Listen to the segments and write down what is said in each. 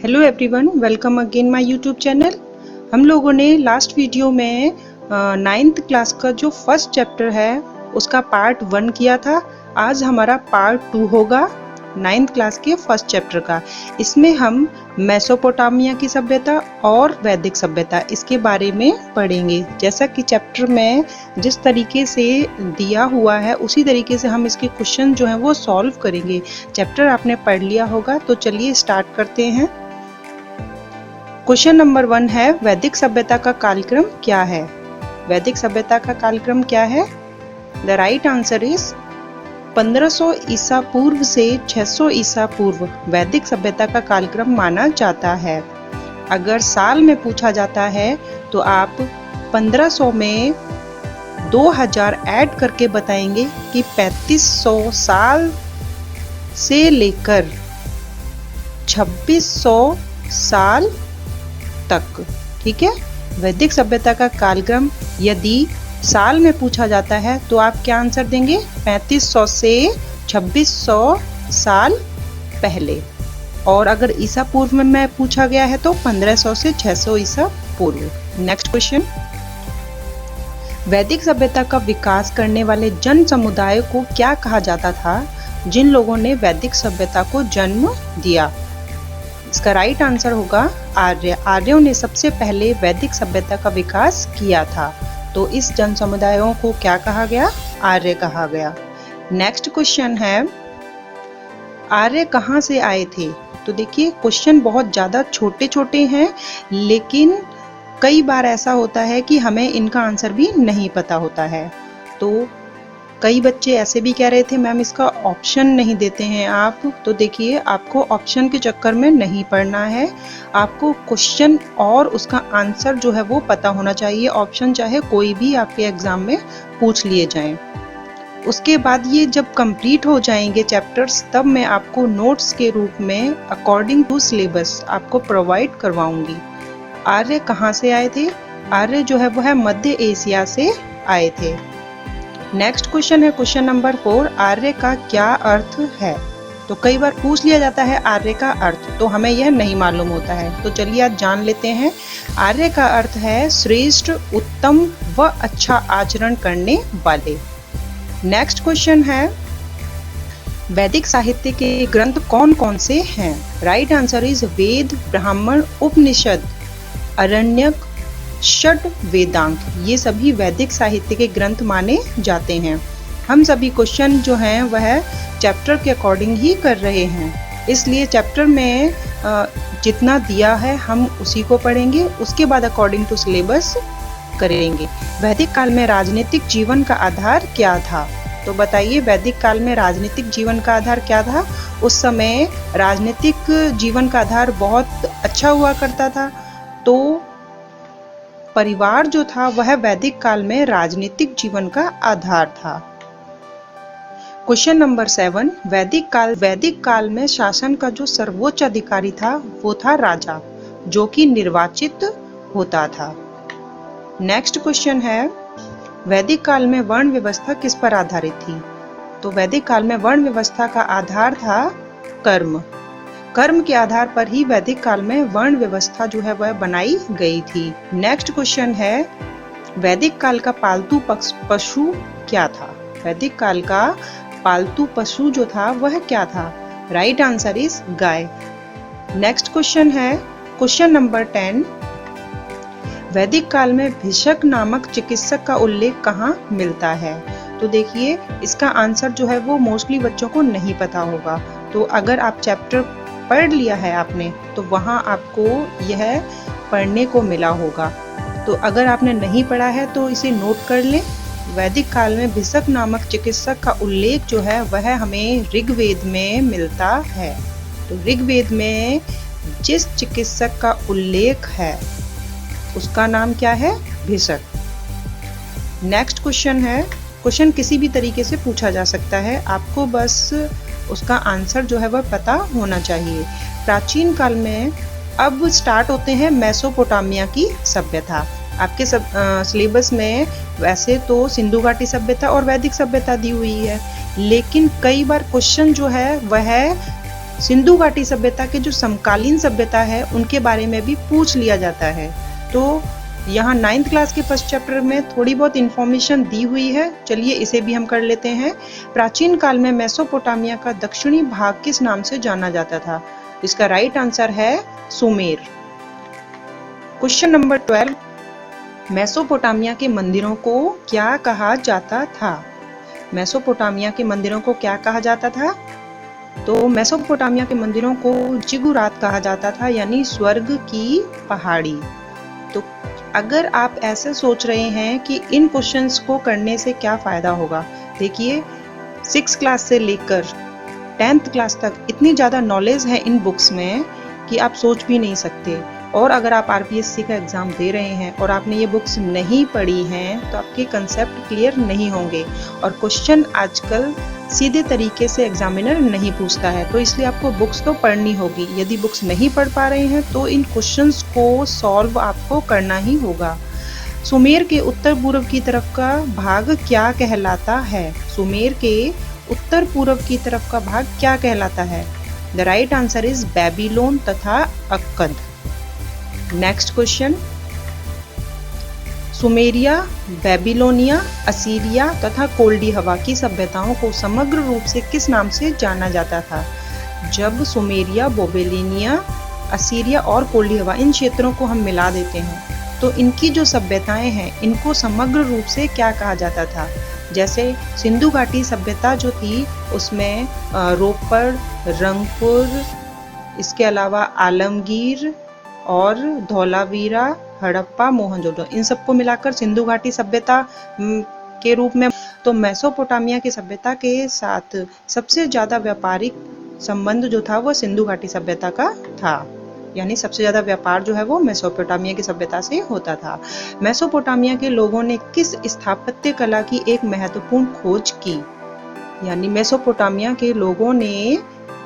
Hello everyone, welcome again my YouTube channel. हम लोगों ने लास्ट वीडियो में 9th क्लास का जो फर्स्ट चैप्टर है उसका पार्ट 1 किया था। आज हमारा पार्ट 2 होगा 9th क्लास के फर्स्ट चैप्टर का। इसमें हम मेसोपोटामिया की सभ्यता और वैदिक सभ्यता इसके बारे में पढ़ेंगे। जैसा कि चैप्टर में जिस तरीके से दिया हुआ है उसी तरीके से हम इसके क्वेश्चन जो हैं वो सॉल्व करेंगे। चैप्टर आपने पढ़ लिया होगा, तो चलिए स्टार्ट करते हैं। क्वेश्चन नंबर 1 है, वैदिक सभ्यता का कालक्रम क्या है? वैदिक सभ्यता का कालक्रम क्या है? द राइट आंसर इज 1500 ईसा पूर्व से 600 ईसा पूर्व वैदिक सभ्यता का कालक्रम माना जाता है। अगर साल में पूछा जाता है तो आप 1500 में 2000 ऐड करके बताएंगे कि 3500 साल से लेकर 2600 साल तक। ठीक है, वैदिक सभ्यता का कालक्रम यदि साल में पूछा जाता है तो आप क्या आंसर देंगे? 3500 से 2600 साल पहले। और अगर ईसा पूर्व में पूछा गया है तो 1500 से 600 ईसा पूर्व। नेक्स्ट क्वेश्चन, वैदिक सभ्यता का विकास करने वाले जन समुदाय को क्या कहा जाता था जिन लोगों ने वैदिक सभ्यता को जन्म दिया? इसका राइट आंसर होगा आर्य। आर्यों ने सबसे पहले वैदिक सभ्यता का विकास किया था, तो इस जन समुदायों को क्या कहा गया? आर्य कहा गया। नेक्स्ट क्वेश्चन है, आर्य कहाँ से आए थे? तो देखिए, क्वेश्चन बहुत ज़्यादा छोटे छोटे हैं, लेकिन कई बार ऐसा होता है कि हमें इनका आंसर भी नहीं पता होता है। तो कई बच्चे ऐसे भी कह रहे थे मैम इसका ऑप्शन नहीं देते हैं आप। तो देखिए, आपको ऑप्शन के चक्कर में नहीं पढ़ना है, आपको क्वेश्चन और उसका आंसर जो है वो पता होना चाहिए। ऑप्शन चाहे कोई भी आपके एग्जाम में पूछ लिए जाएं। उसके बाद ये जब कंप्लीट हो जाएंगे चैप्टर्स, तब मैं आपको नोट्स के रूप में अकॉर्डिंग टू सिलेबस आपको प्रोवाइड करवाऊंगी। आर्य कहाँ से आए थे? आर्य जो है वो है मध्य एशिया से आए थे। नेक्स्ट क्वेश्चन है क्वेश्चन नंबर 4, आर्य का क्या अर्थ है? तो कई बार पूछ लिया जाता है आर्य का अर्थ, तो हमें यह नहीं मालूम होता है। तो चलिए आज जान लेते हैं। आर्य का अर्थ है श्रेष्ठ, उत्तम व अच्छा आचरण करने वाले। नेक्स्ट क्वेश्चन है, वैदिक साहित्य के ग्रंथ कौन कौन से हैं? राइट आंसर इज वेद, ब्राह्मण, उपनिषद, अरण्यक, षट वेदांग। ये सभी वैदिक साहित्य के ग्रंथ माने जाते हैं। हम सभी क्वेश्चन जो हैं वह चैप्टर के अकॉर्डिंग ही कर रहे हैं, इसलिए चैप्टर में जितना दिया है हम उसी को पढ़ेंगे, उसके बाद अकॉर्डिंग टू सिलेबस करेंगे। वैदिक काल में राजनीतिक जीवन का आधार क्या था? तो बताइए, वैदिक काल में राजनीतिक जीवन का आधार क्या था? उस समय राजनीतिक जीवन का आधार बहुत अच्छा हुआ करता था, तो परिवार जो था वह वैदिक काल में राजनीतिक जीवन का आधार था। क्वेश्चन नंबर 7, वैदिक काल में शासन का जो सर्वोच्च अधिकारी था वो था राजा, जो कि निर्वाचित होता था। नेक्स्ट क्वेश्चन है, वैदिक काल में वर्ण व्यवस्था किस पर आधारित थी? तो वैदिक काल में वर्ण व्यवस्था का आधार था कर्म। कर्म के आधार पर ही वैदिक काल में वर्ण व्यवस्था जो है वह बनाई गई थी। नेक्स्ट क्वेश्चन है, वैदिक काल का पालतू पशु क्या था? वैदिक काल का पालतू पशु जो था वह क्या था? Right answer is guy. Next question है क्वेश्चन नंबर 10, वैदिक काल में भिषक नामक चिकित्सक का उल्लेख कहाँ मिलता है? तो देखिए, इसका आंसर जो है वो मोस्टली बच्चों को नहीं पता होगा। तो अगर आप चैप्टर पढ़ लिया है आपने तो वहाँ आपको यह पढ़ने को मिला होगा। तो अगर आपने नहीं पढ़ा है तो इसे नोट कर लें। वैदिक काल में भिषक नामक चिकित्सक का उल्लेख जो है वह हमें ऋग्वेद में मिलता है। तो ऋग्वेद में जिस चिकित्सक का उल्लेख है उसका नाम क्या है? भिषक। नेक्स्ट क्वेश्चन है, क्वेश्चन किसी भी तरीके से पूछा जा सकता है, आपको बस उसका आंसर जो है वह पता होना चाहिए। प्राचीन काल में अब स्टार्ट होते हैं मेसोपोटामिया की सभ्यता। आपके सिलेबस में वैसे तो सिंधु घाटी सभ्यता और वैदिक सभ्यता दी हुई है, लेकिन कई बार क्वेश्चन जो है वह सिंधु घाटी सभ्यता के जो समकालीन सभ्यता है उनके बारे में भी पूछ लिया जाता है। तो यहाँ 9th क्लास के फर्स्ट चैप्टर में थोड़ी बहुत इंफॉर्मेशन दी हुई है, चलिए इसे भी हम कर लेते हैं। प्राचीन काल में मेसोपोटामिया का दक्षिणी भाग किस नाम से जाना जाता था? इसका राइट आंसर है सुमेर। क्वेश्चन नंबर 12, मेसोपोटामिया के मंदिरों को क्या कहा जाता था? मेसोपोटामिया के मंदिरों को क्या कहा जाता था? तो मेसोपोटामिया के मंदिरों को जिगुरात कहा जाता था, यानी स्वर्ग की पहाड़ी। तो अगर आप ऐसे सोच रहे हैं कि इन क्वेश्चंस को करने से क्या फायदा होगा, देखिए 6th क्लास से लेकर 10th क्लास तक इतनी ज़्यादा नॉलेज है इन बुक्स में कि आप सोच भी नहीं सकते। और अगर आप आरपीएससी का एग्ज़ाम दे रहे हैं और आपने ये बुक्स नहीं पढ़ी हैं तो आपके कंसेप्ट क्लियर नहीं होंगे, और क्वेश्चन आजकल सीधे तरीके से एग्जामिनर नहीं पूछता है, तो इसलिए आपको बुक्स तो पढ़नी होगी। यदि बुक्स नहीं पढ़ पा रहे हैं तो इन क्वेश्चंस को सॉल्व आपको करना ही होगा। सुमेर के उत्तर पूर्व की तरफ का भाग क्या कहलाता है? सुमेर के उत्तर पूर्व की तरफ का भाग क्या कहलाता है? The right answer is Babylon तथा Akkad. Next question, Sumeria, Babylonia, Assyria तथा कोल्डी हवा की सभ्यताओं को समग्र रूप से किस नाम से जाना जाता था? जब सुमेरिया, बोबेलिनिया, असीरिया और कोल्डी हवा इन क्षेत्रों को हम मिला देते हैं तो इनकी जो सभ्यताएं हैं इनको समग्र रूप से क्या कहा जाता था? जैसे सिंधु घाटी सभ्यता जो थी उसमें रोपड़, रंगपुर, इसके अलावा आलमगीर और धौलावीरा, हड़प्पा, मोहनजोदड़ो, इन सबको मिलाकर सिंधु घाटी सभ्यता के रूप में। तो मेसोपोटामिया की सभ्यता के साथ सबसे ज़्यादा व्यापारिक संबंध जो था वो सिंधु घाटी सभ्यता का था, यानी सबसे ज़्यादा व्यापार जो है वो मेसोपोटामिया की सभ्यता से होता था। मेसोपोटामिया के लोगों ने किस स्थापत्य कला की एक महत्वपूर्ण खोज की? यानी मेसोपोटामिया के लोगों ने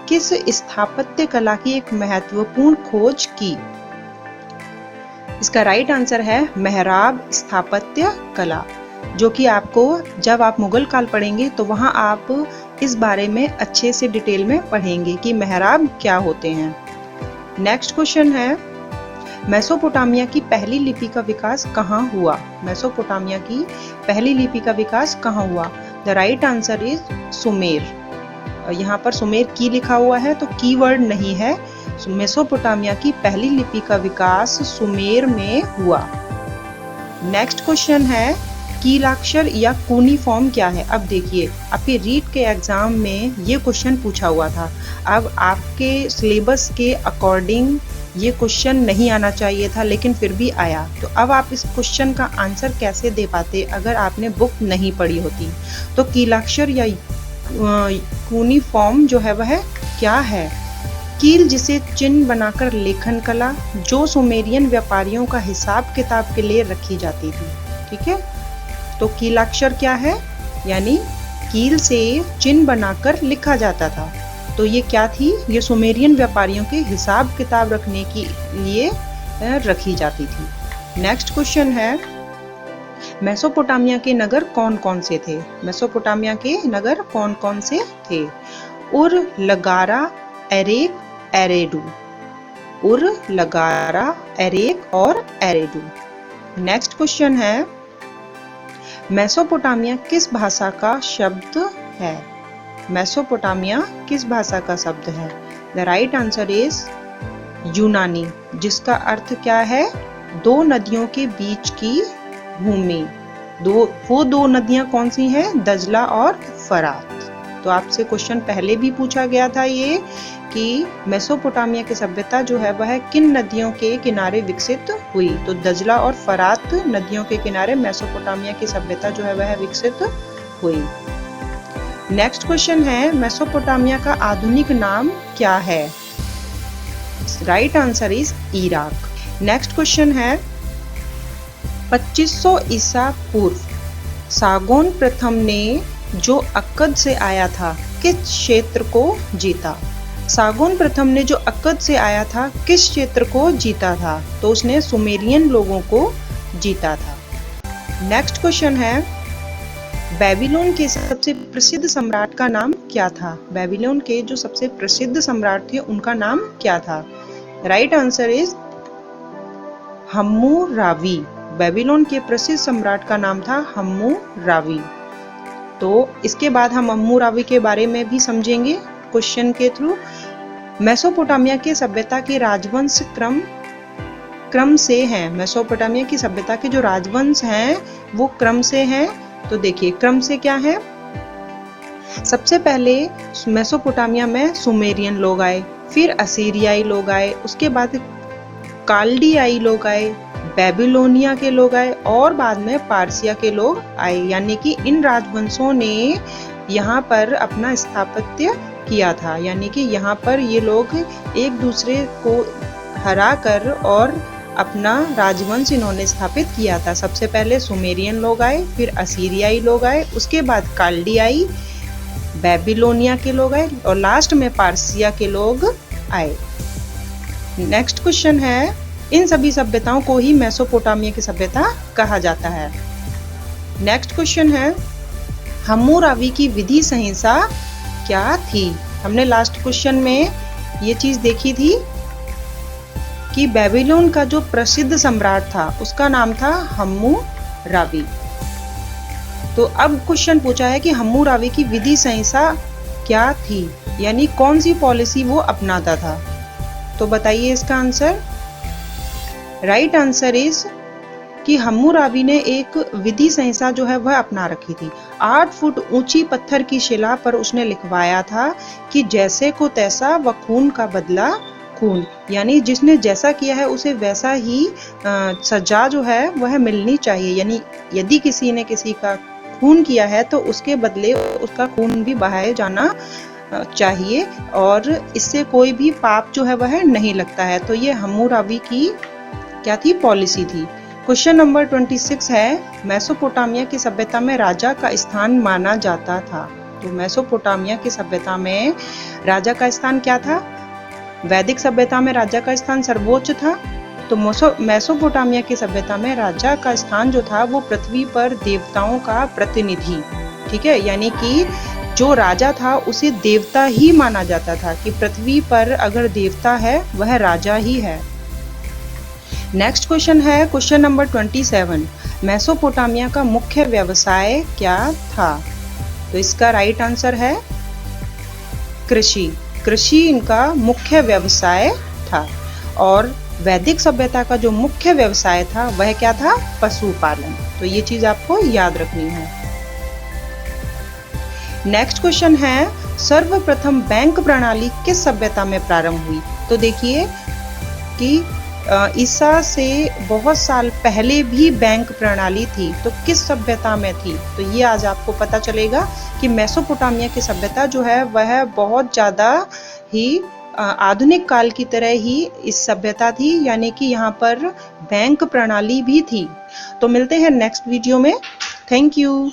किस स्थापत्य कला की एक महत्वपूर्ण खोज की? इसका राइट आंसर है मेहराब स्थापत्य कला, जो कि आपको जब आप मुगल काल पढ़ेंगे तो वहां आप इस बारे में अच्छे से डिटेल में पढ़ेंगे कि मेहराब क्या होते हैं। नेक्स्ट क्वेश्चन है, मेसोपोटामिया की पहली लिपि का विकास कहाँ हुआ? मेसोपोटामिया की पहली लिपि का विकास कहाँ हुआ? The right answer is Sumer. यहाँ पर सुमेर की लिखा हुआ है तो की वर्ड नहीं है। मेसोपोटामिया की पहली लिपि का विकास सुमेर में हुआ। नेक्स्ट क्वेश्चन है, कीलाक्षर या कूनिफॉर्म क्या है? अब देखिए आपके रीट के एग्जाम में ये क्वेश्चन पूछा हुआ था। अब आपके सिलेबस के अकॉर्डिंग ये क्वेश्चन नहीं आना चाहिए था, लेकिन फिर भी आया। तो अब आप इस क्वेश्चन का आंसर कैसे दे पाते अगर आपने बुक नहीं पढ़ी होती? तो कीलाक्षर या कूनिफॉर्म जो है वह क्या है? कील, जिसे चिन्ह बनाकर लेखन कला, जो सुमेरियन व्यापारियों का हिसाब किताब के लिए रखी जाती थी। ठीक है, तो कीलाक्षर क्या है? यानी कील से चिन्ह बनाकर लिखा जाता था। तो ये क्या थी? ये सुमेरियन व्यापारियों के हिसाब किताब रखने के लिए रखी जाती थी। नेक्स्ट क्वेश्चन है, मेसोपोटामिया के नगर कौन कौन से थे? मेसोपोटामिया के नगर कौन कौन से थे? उर, लगारा, एरेक, एरेडू। उर, लगारा, एरेक और एरेडू। नेक्स्ट क्वेश्चन है, मेसोपोटामिया किस भाषा का शब्द है? मेसोपोटामिया किस भाषा का शब्द है? द राइट आंसर इज यूनानी, जिसका अर्थ क्या है? दो नदियों के बीच की भूमि। वो दो नदियां कौन सी हैं? दजला और फरात। तो आपसे क्वेश्चन पहले भी पूछा गया था ये कि मेसोपोटामिया की सभ्यता जो है वह किन नदियों के किनारे विकसित हुई? तो दजला और फरात नदियों के किनारे मेसोपोटामिया की सभ्यता जो है वह विकसित हुई। नेक्स्ट क्वेश्चन है, मेसोपोटामिया का आधुनिक नाम क्या है? Right answer is Iraq. Next question है, 2500 ईसा पूर्व सागोन प्रथम ने जो अक्कद से आया था किस क्षेत्र को जीता? सागोन प्रथम ने जो अक्कद से आया था किस क्षेत्र को जीता था? तो उसने सुमेरियन लोगों को जीता था। नेक्स्ट क्वेश्चन है, बेबीलोन के सबसे प्रसिद्ध सम्राट का नाम क्या था? बेबीलोन के जो सबसे प्रसिद्ध सम्राट थे उनका नाम क्या था? Right answer is Hammurabi. Babylon के प्रसिद्ध सम्राट का नाम था हम्मुराबी। तो इसके बाद हम हम्मुराबी के बारे में भी समझेंगे क्वेश्चन के थ्रू। मेसोपोटामिया के सभ्यता के राजवंश क्रम से हैं। मेसोपोटामिया की सभ्यता के जो राजवंश हैं वो क्रम से हैं। तो देखिए क्रम से क्या है। सबसे पहले मेसोपोटामिया में सुमेरियन लोग आए, फिर असीरियाई लोग आए, उसके बाद काल्डियाई लोग आए, बेबीलोनिया के लोग आए और बाद में पारसिया के लोग आए। यानी कि इन राजवंशों ने यहाँ पर अपना स्थापत्य किया था। यानी कि यहाँ पर ये लोग एक दूसरे को हरा कर और अपना राजवंश इन्होंने स्थापित किया था। सबसे पहले सुमेरियन लोग आए, फिर असीरियाई लोग आए, उसके बाद काल्डियाई, बेबीलोनिया के लोग आए और लास्ट में पारसिया के लोग आए। नेक्स्ट क्वेश्चन है, इन सभी सभ्यताओं को ही मेसोपोटामिया की सभ्यता कहा जाता है। नेक्स्ट क्वेश्चन है, हम्मुराबी की विधि संहिता क्या थी? हमने लास्ट क्वेश्चन में ये चीज देखी थी कि बेबीलोन का जो प्रसिद्ध सम्राट था उसका नाम था हम्मुराबी। तो अब क्वेश्चन पूछा है कि हम्मुराबी की विधि संहिता क्या थी, यानी कौन सी पॉलिसी वो अपनाता था। तो बताइए इसका आंसर। राइट आंसर इज कि हम्मुराबी ने एक विधि संहिता जो है वह अपना रखी थी। 8 फुट ऊंची पत्थर की शिला पर उसने लिखवाया था कि जैसे को तैसा व खून का बदला खून, यानी जिसने जैसा किया है उसे वैसा ही सजा जो है वह मिलनी चाहिए। यानी यदि किसी ने किसी का खून किया है तो उसके बदले उसका खून भी बहाया जाना चाहिए और इससे कोई भी पाप जो है वह नहीं लगता है। तो ये हम्मुराबी की क्या थी? पॉलिसी थी। क्वेश्चन नंबर 26 है, मेसोपोटामिया की सभ्यता में राजा का स्थान माना जाता था। तो मेसोपोटामिया की सभ्यता में राजा का स्थान क्या था? वैदिक सभ्यता में राजा का स्थान सर्वोच्च था। तो मेसोपोटामिया की सभ्यता में राजा का स्थान जो था वो पृथ्वी पर देवताओं का प्रतिनिधि, ठीक है, यानी कि जो राजा था उसे देवता ही माना जाता था कि पृथ्वी पर अगर देवता है वह राजा ही है। नेक्स्ट क्वेश्चन है क्वेश्चन नंबर 27, मेसोपोटामिया का मुख्य व्यवसाय क्या था? तो इसका राइट आंसर है कृषि। कृषि इनका मुख्य व्यवसाय था। और वैदिक सभ्यता का जो मुख्य व्यवसाय था वह क्या था? पशुपालन। तो ये चीज आपको याद रखनी है। नेक्स्ट क्वेश्चन है, सर्वप्रथम बैंक प्रणाली किस सभ्यता में प्रारंभ हुई? तो देखिए कि ईसा से बहुत साल पहले भी बैंक प्रणाली थी। तो किस सभ्यता में थी? तो ये आज आपको पता चलेगा कि मेसोपोटामिया की सभ्यता जो है वह बहुत ज़्यादा ही आधुनिक काल की तरह ही इस सभ्यता थी, यानी कि यहाँ पर बैंक प्रणाली भी थी। तो मिलते हैं नेक्स्ट वीडियो में। Thank you.